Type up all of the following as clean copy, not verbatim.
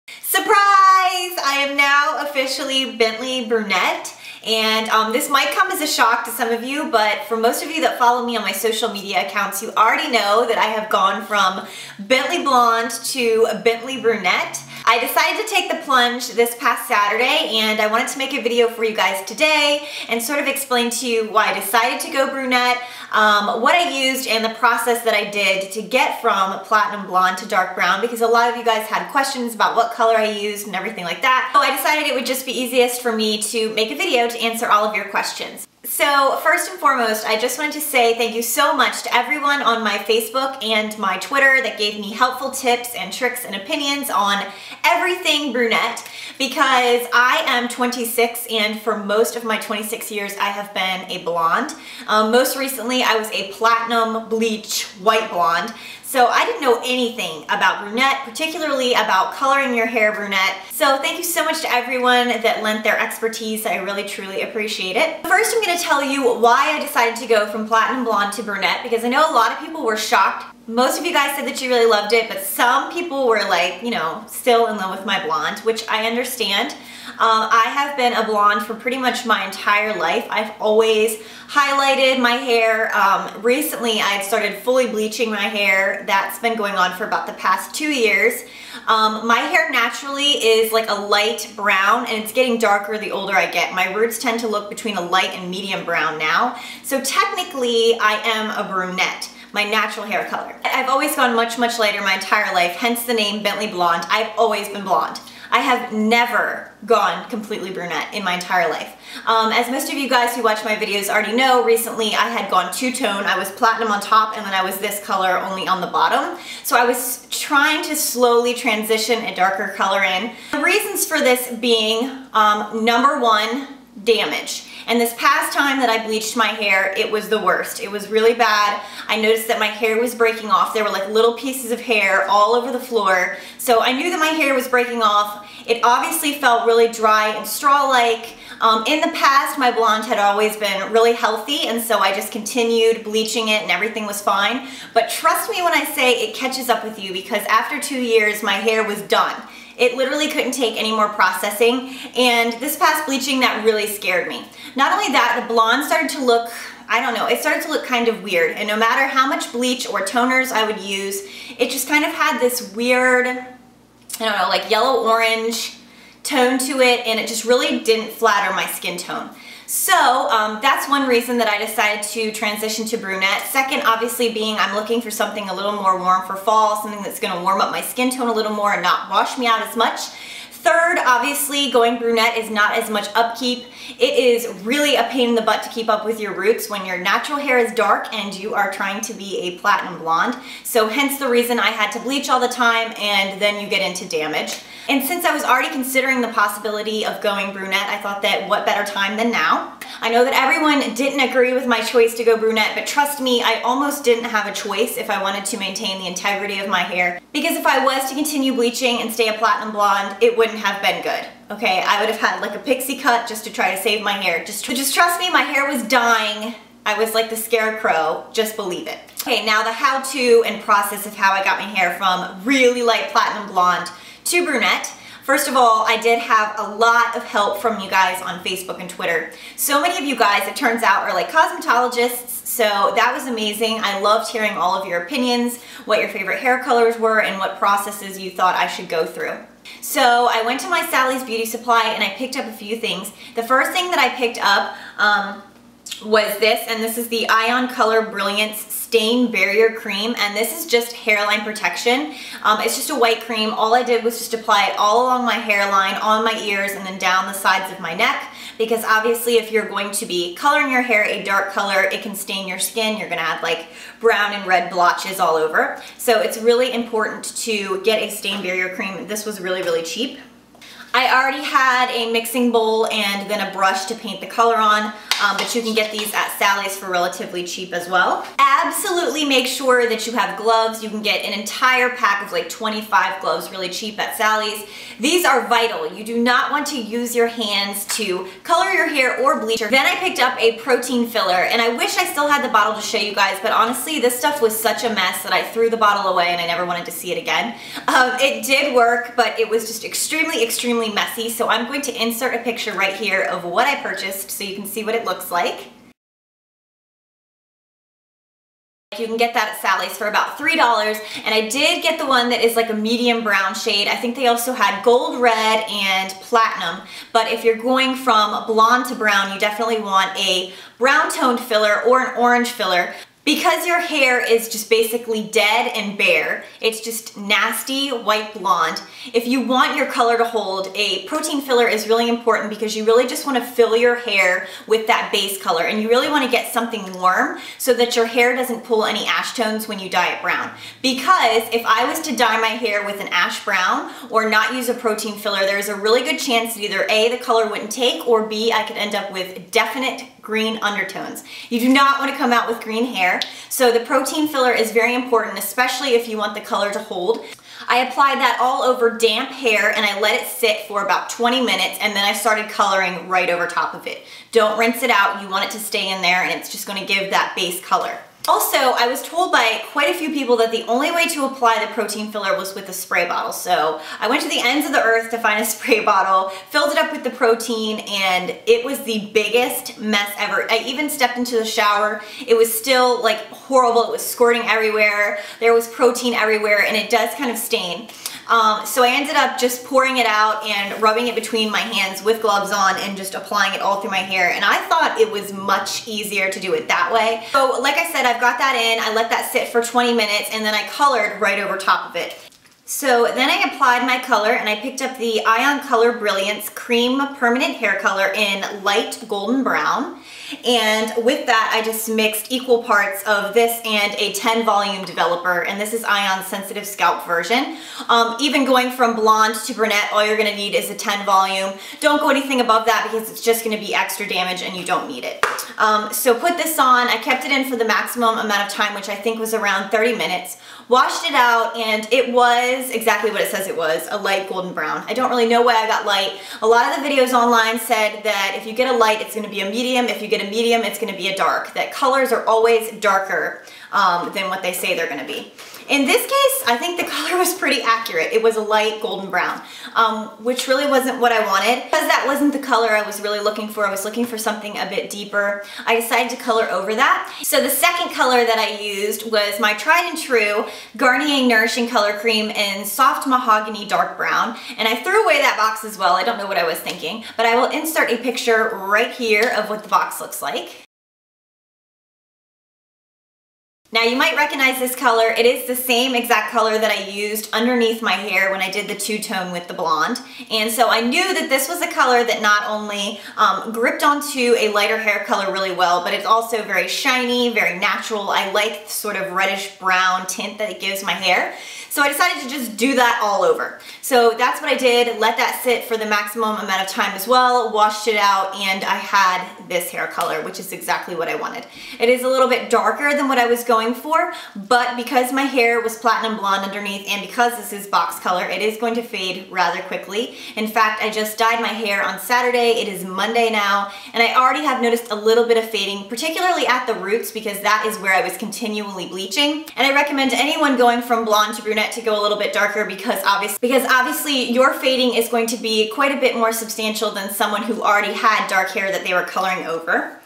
Surprise! I am now officially Bentley Brunette, and this might come as a shock to some of you, but for most of you that follow me on my social media accounts, you already know that I have gone from Bentley Blonde to Bentley Brunette. I decided to take the plunge this past Saturday, and I wanted to make a video for you guys today and sort of explain to you why I decided to go brunette, what I used, and the process that I did to get from platinum blonde to dark brown, because a lot of you guys had questions about what color I used and everything like that. So I decided it would just be easiest for me to make a video to answer all of your questions. So first and foremost, I just wanted to say thank you so much to everyone on my Facebook and my Twitter that gave me helpful tips and tricks and opinions on everything brunette, because I am 26 and for most of my 26 years I have been a blonde. Most recently I was a platinum bleach white blonde. So I didn't know anything about brunette, particularly about coloring your hair brunette. So thank you so much to everyone that lent their expertise. I really truly appreciate it. First, I'm going to tell you why I decided to go from platinum blonde to brunette, because I know a lot of people were shocked. Most of you guys said that you really loved it, but some people were like, you know, still in love with my blonde, which I understand. I have been a blonde for pretty much my entire life. I've always highlighted my hair. Recently, I've started fully bleaching my hair. That's been going on for about the past 2 years. My hair naturally is like a light brown, and it's getting darker the older I get. My roots tend to look between a light and medium brown now. So technically, I am a brunette, my natural hair color. I've always gone much, much lighter my entire life, hence the name Bentley Blonde. I've always been blonde. I have never gone completely brunette in my entire life. As most of you guys who watch my videos already know, recently I had gone two-tone. I was platinum on top and then I was this color only on the bottom. So I was trying to slowly transition a darker color in. The reasons for this being, number one, damage. And this past time that I bleached my hair, it was the worst. It was really bad. I noticed that my hair was breaking off. There were like little pieces of hair all over the floor. So I knew that my hair was breaking off. It obviously felt really dry and straw-like. In the past, my blonde had always been really healthy, and so I just continued bleaching it and everything was fine. But trust me when I say it catches up with you, because after 2 years, my hair was done. It literally couldn't take any more processing, and this past bleaching, that really scared me. Not only that, the blonde started to look, I don't know, it started to look kind of weird, and no matter how much bleach or toners I would use, it just kind of had this weird, I don't know, like yellow-orange tone to it, and it just really didn't flatter my skin tone. So that's one reason that I decided to transition to brunette. Second, obviously, being I'm looking for something a little more warm for fall, something that's going to warm up my skin tone a little more and not wash me out as much. Third, obviously, going brunette is not as much upkeep. It is really a pain in the butt to keep up with your roots when your natural hair is dark and you are trying to be a platinum blonde. So hence the reason I had to bleach all the time, and then you get into damage. And since I was already considering the possibility of going brunette, I thought that what better time than now? I know that everyone didn't agree with my choice to go brunette, but trust me, I almost didn't have a choice if I wanted to maintain the integrity of my hair. Because if I was to continue bleaching and stay a platinum blonde, it wouldn't have been good. Okay, I would have had like a pixie cut just to try to save my hair. Just trust me, my hair was dying. I was like the scarecrow, just believe it. Okay, now the how-to and process of how I got my hair from really light platinum blonde to brunette. First of all, I did have a lot of help from you guys on Facebook and Twitter. So many of you guys, it turns out, are like cosmetologists, so that was amazing. I loved hearing all of your opinions, what your favorite hair colors were, and what processes you thought I should go through. So I went to my Sally's Beauty Supply and I picked up a few things. The first thing that I picked up was this, and this is the Ion Color Brilliance Stain Barrier Cream, and this is just hairline protection. It's just a white cream. All I did was just apply it all along my hairline, on my ears, and then down the sides of my neck, because obviously if you're going to be coloring your hair a dark color, it can stain your skin. You're gonna have like brown and red blotches all over. So it's really important to get a stain barrier cream. This was really, really cheap. I already had a mixing bowl and then a brush to paint the color on, but you can get these at Sally's for relatively cheap as well. Absolutely make sure that you have gloves. You can get an entire pack of like 25 gloves really cheap at Sally's. These are vital. You do not want to use your hands to color your hair or bleach. Then I picked up a protein filler, and I wish I still had the bottle to show you guys, but honestly this stuff was such a mess that I threw the bottle away and I never wanted to see it again. It did work, but it was just extremely messy, so I'm going to insert a picture right here of what I purchased so you can see what it looks like. You can get that at Sally's for about $3, and I did get the one that is like a medium brown shade. I think they also had gold, red, and platinum, but if you're going from blonde to brown, you definitely want a brown toned filler or an orange filler. Because your hair is just basically dead and bare, it's just nasty white blonde. If you want your color to hold, a protein filler is really important because you really just want to fill your hair with that base color, and you really want to get something warm so that your hair doesn't pull any ash tones when you dye it brown. Because if I was to dye my hair with an ash brown or not use a protein filler, there's a really good chance that either A, the color wouldn't take, or B, I could end up with definite green undertones. You do not want to come out with green hair, so the protein filler is very important, especially if you want the color to hold. I applied that all over damp hair and I let it sit for about 20 minutes, and then I started coloring right over top of it. Don't rinse it out, you want it to stay in there, and it's just going to give that base color. Also, I was told by quite a few people that the only way to apply the protein filler was with a spray bottle. So I went to the ends of the earth to find a spray bottle, filled it up with the protein, and it was the biggest mess ever. I even stepped into the shower. It was still like horrible. It was squirting everywhere. There was protein everywhere, and it does kind of stain. So I ended up just pouring it out and rubbing it between my hands with gloves on and just applying it all through my hair, and I thought it was much easier to do it that way. So like I said, I've got that in, I let that sit for 20 minutes, and then I colored right over top of it. So then I applied my color, and I picked up the Ion Color Brilliance Cream Permanent Hair Color in light golden brown. And with that, I just mixed equal parts of this and a 10 volume developer, and this is Ion's sensitive scalp version. Even going from blonde to brunette, all you're gonna need is a 10 volume. Don't go anything above that because it's just gonna be extra damage and you don't need it. So put this on, I kept it in for the maximum amount of time, which I think was around 30 minutes. Washed it out, and it was exactly what it says it was, a light golden brown. I don't really know why I got light. A lot of the videos online said that if you get a light, it's gonna be a medium. If you get a medium, it's gonna be a dark. That colors are always darker than what they say they're gonna be. In this case, I think the color was pretty accurate. It was a light golden brown, which really wasn't what I wanted. Because that wasn't the color I was really looking for. I was looking for something a bit deeper. I decided to color over that. So the second color that I used was my tried and true Garnier Nourishing Color Cream in Soft Mahogany Dark Brown. And I threw away that box as well. I don't know what I was thinking, but I will insert a picture right here of what the box looks like. Now you might recognize this color. It is the same exact color that I used underneath my hair when I did the two-tone with the blonde. And so I knew that this was a color that not only gripped onto a lighter hair color really well, but it's also very shiny, very natural. I like the sort of reddish brown tint that it gives my hair. So I decided to just do that all over. So that's what I did, let that sit for the maximum amount of time as well, washed it out, and I had this hair color, which is exactly what I wanted. It is a little bit darker than what I was going for, but because my hair was platinum blonde underneath and because this is box color, it is going to fade rather quickly. In fact, I just dyed my hair on Saturday. It is Monday now, and I already have noticed a little bit of fading, particularly at the roots, because that is where I was continually bleaching. And I recommend anyone going from blonde to brunette to go a little bit darker because obviously your fading is going to be quite a bit more substantial than someone who already had dark hair that they were coloring over.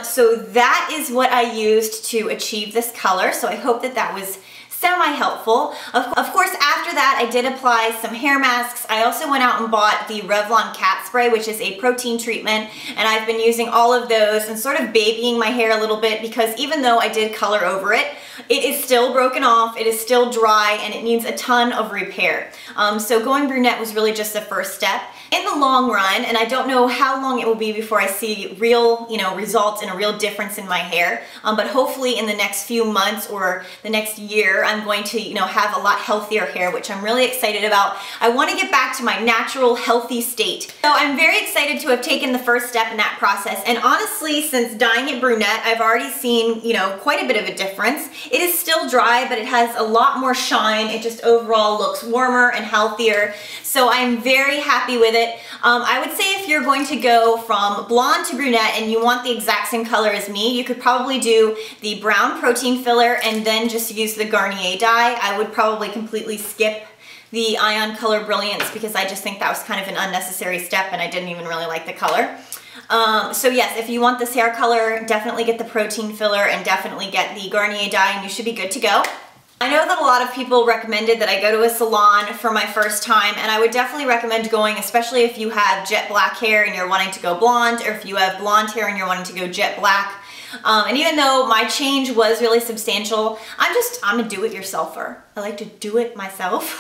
So that is what I used to achieve this color, so I hope that that was semi-helpful. Of course, after that, I did apply some hair masks. I also went out and bought the Revlon Cat Spray, which is a protein treatment, and I've been using all of those and sort of babying my hair a little bit because even though I did color over it, it is still broken off, it is still dry, and it needs a ton of repair. So going brunette was really just the first step. In the long run, and I don't know how long it will be before I see real, results and a real difference in my hair, but hopefully in the next few months or the next year, I'm going to, you know, have a lot healthier hair, which I'm really excited about. I want to get back to my natural, healthy state. So I'm very excited to have taken the first step in that process. And honestly, since dyeing it brunette, I've already seen, you know, quite a bit of a difference. It is still dry, but it has a lot more shine. It just overall looks warmer and healthier. So I'm very happy with it. I would say if you're going to go from blonde to brunette and you want the exact same color as me, you could probably do the brown protein filler and then just use the Garnier dye. I would probably completely skip the Ion Color Brilliance because I just think that was kind of an unnecessary step and I didn't even really like the color. So yes, if you want this hair color, definitely get the protein filler and definitely get the Garnier dye and you should be good to go. I know that a lot of people recommended that I go to a salon for my first time, and I would definitely recommend going, especially if you have jet black hair and you're wanting to go blonde, or if you have blonde hair and you're wanting to go jet black. And even though my change was really substantial, I'm a do-it-yourselfer. I like to do it myself.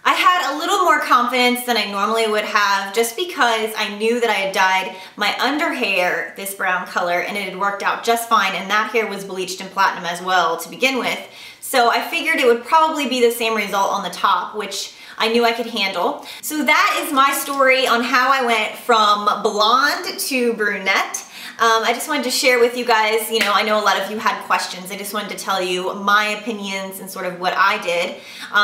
I had a little more confidence than I normally would have just because I knew that I had dyed my under hair this brown color and it had worked out just fine, and that hair was bleached in platinum as well to begin with. So I figured it would probably be the same result on the top, which I knew I could handle. So that is my story on how I went from blonde to brunette. I just wanted to share with you guys, you know, I know a lot of you had questions. I just wanted to tell you my opinions and sort of what I did.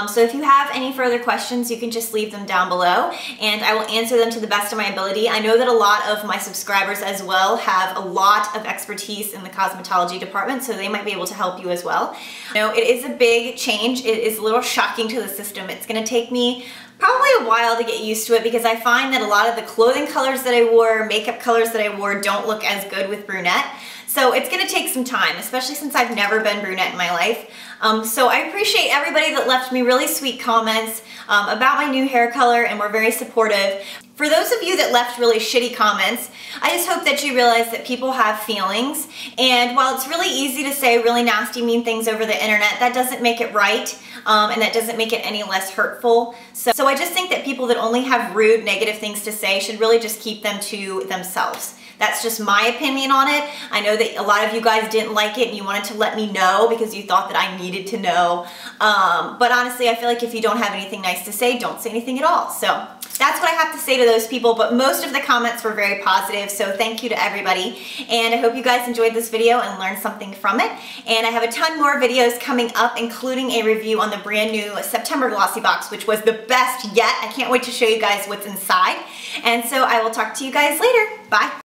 So if you have any further questions, you can just leave them down below and I will answer them to the best of my ability. I know that a lot of my subscribers as well have a lot of expertise in the cosmetology department, so they might be able to help you as well. You know, it is a big change. It is a little shocking to the system. It's gonna take me probably a while to get used to it because I find that a lot of the clothing colors that I wore, makeup colors that I wore don't look as good with brunette. So it's gonna take some time, especially since I've never been brunette in my life. So I appreciate everybody that left me really sweet comments about my new hair color and were very supportive. For those of you that left really shitty comments, I just hope that you realize that people have feelings, and while it's really easy to say really nasty, mean things over the internet, that doesn't make it right, and that doesn't make it any less hurtful. So I just think that people that only have rude, negative things to say should really just keep them to themselves. That's just my opinion on it. I know that a lot of you guys didn't like it and you wanted to let me know because you thought that I needed to know. But honestly, I feel like if you don't have anything nice to say, don't say anything at all. So that's what I have to say to those people, but most of the comments were very positive, so thank you to everybody. And I hope you guys enjoyed this video and learned something from it. And I have a ton more videos coming up, including a review on the brand new September Glossy Box, which was the best yet. I can't wait to show you guys what's inside. And so I will talk to you guys later. Bye.